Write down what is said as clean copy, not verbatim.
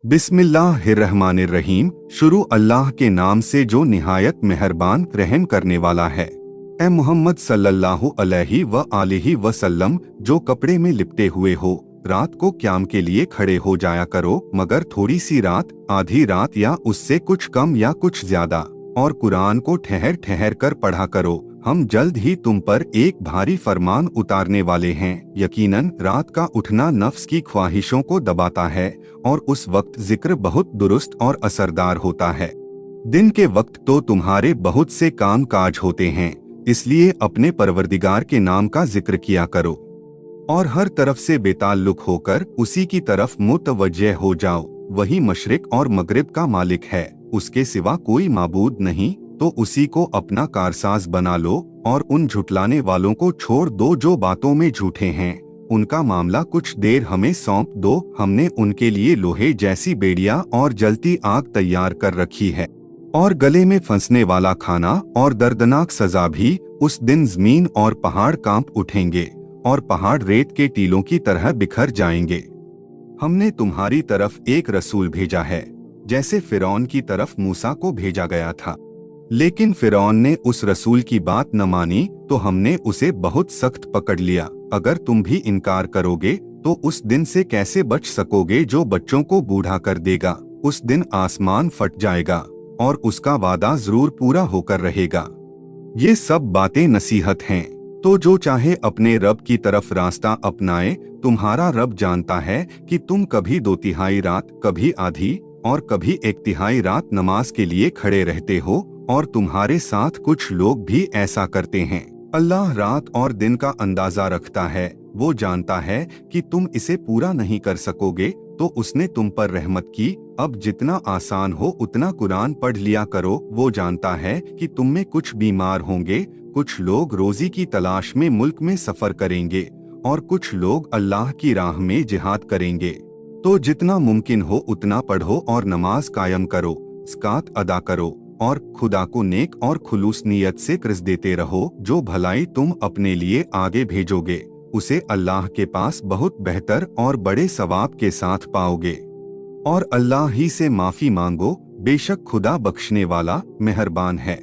बिस्मिल्लाहिर्रहमानिर्रहीम। शुरू अल्लाह के नाम से जो निहायत मेहरबान रहम करने वाला है। ए मोहम्मद सल्लल्लाहु अलैहि व आलिहि वसल्लम, जो कपड़े में लिपटे हुए हो, रात को क़याम के लिए खड़े हो जाया करो, मगर थोड़ी सी रात, आधी रात या उससे कुछ कम या कुछ ज्यादा, और कुरान को ठहर ठहर कर पढ़ा करो। हम जल्द ही तुम पर एक भारी फरमान उतारने वाले हैं। यकीनन रात का उठना नफ्स की ख्वाहिशों को दबाता है और उस वक्त जिक्र बहुत दुरुस्त और असरदार होता है। दिन के वक्त तो तुम्हारे बहुत से काम काज होते हैं, इसलिए अपने परवरदिगार के नाम का जिक्र किया करो और हर तरफ से बेताल्लुक होकर उसी की तरफ मुतवज्जह हो जाओ। वही मशरिक और मगरिब का मालिक है, उसके सिवा कोई माबूद नहीं, तो उसी को अपना कारसाज बना लो और उन झुटलाने वालों को छोड़ दो जो बातों में झूठे हैं। उनका मामला कुछ देर हमें सौंप दो, हमने उनके लिए लोहे जैसी बेड़ियां और जलती आग तैयार कर रखी है, और गले में फंसने वाला खाना और दर्दनाक सजा भी। उस दिन जमीन और पहाड़ कांप उठेंगे और पहाड़ रेत के टीलों की तरह बिखर जाएंगे। हमने तुम्हारी तरफ एक रसूल भेजा है, जैसे फिरौन की तरफ मूसा को भेजा गया था, लेकिन फिरौन ने उस रसूल की बात न मानी, तो हमने उसे बहुत सख्त पकड़ लिया। अगर तुम भी इनकार करोगे तो उस दिन से कैसे बच सकोगे जो बच्चों को बूढ़ा कर देगा। उस दिन आसमान फट जाएगा और उसका वादा जरूर पूरा होकर रहेगा। ये सब बातें नसीहत हैं, तो जो चाहे अपने रब की तरफ रास्ता अपनाए। तुम्हारा रब जानता है कि तुम कभी 2/3 रात, कभी आधी और कभी 1/3 रात नमाज के लिए खड़े रहते हो, और तुम्हारे साथ कुछ लोग भी ऐसा करते हैं। अल्लाह रात और दिन का अंदाजा रखता है, वो जानता है कि तुम इसे पूरा नहीं कर सकोगे, तो उसने तुम पर रहमत की। अब जितना आसान हो उतना कुरान पढ़ लिया करो। वो जानता है कि तुम में कुछ बीमार होंगे, कुछ लोग रोजी की तलाश में मुल्क में सफर करेंगे और कुछ लोग अल्लाह की राह में जिहाद करेंगे। तो जितना मुमकिन हो उतना पढ़ो और नमाज कायम करो, ज़कात अदा करो और खुदा को नेक और खुलूस नियत से कर्ज देते रहो। जो भलाई तुम अपने लिए आगे भेजोगे, उसे अल्लाह के पास बहुत बेहतर और बड़े सवाब के साथ पाओगे। और अल्लाह ही से माफी मांगो, बेशक खुदा बख्शने वाला मेहरबान है।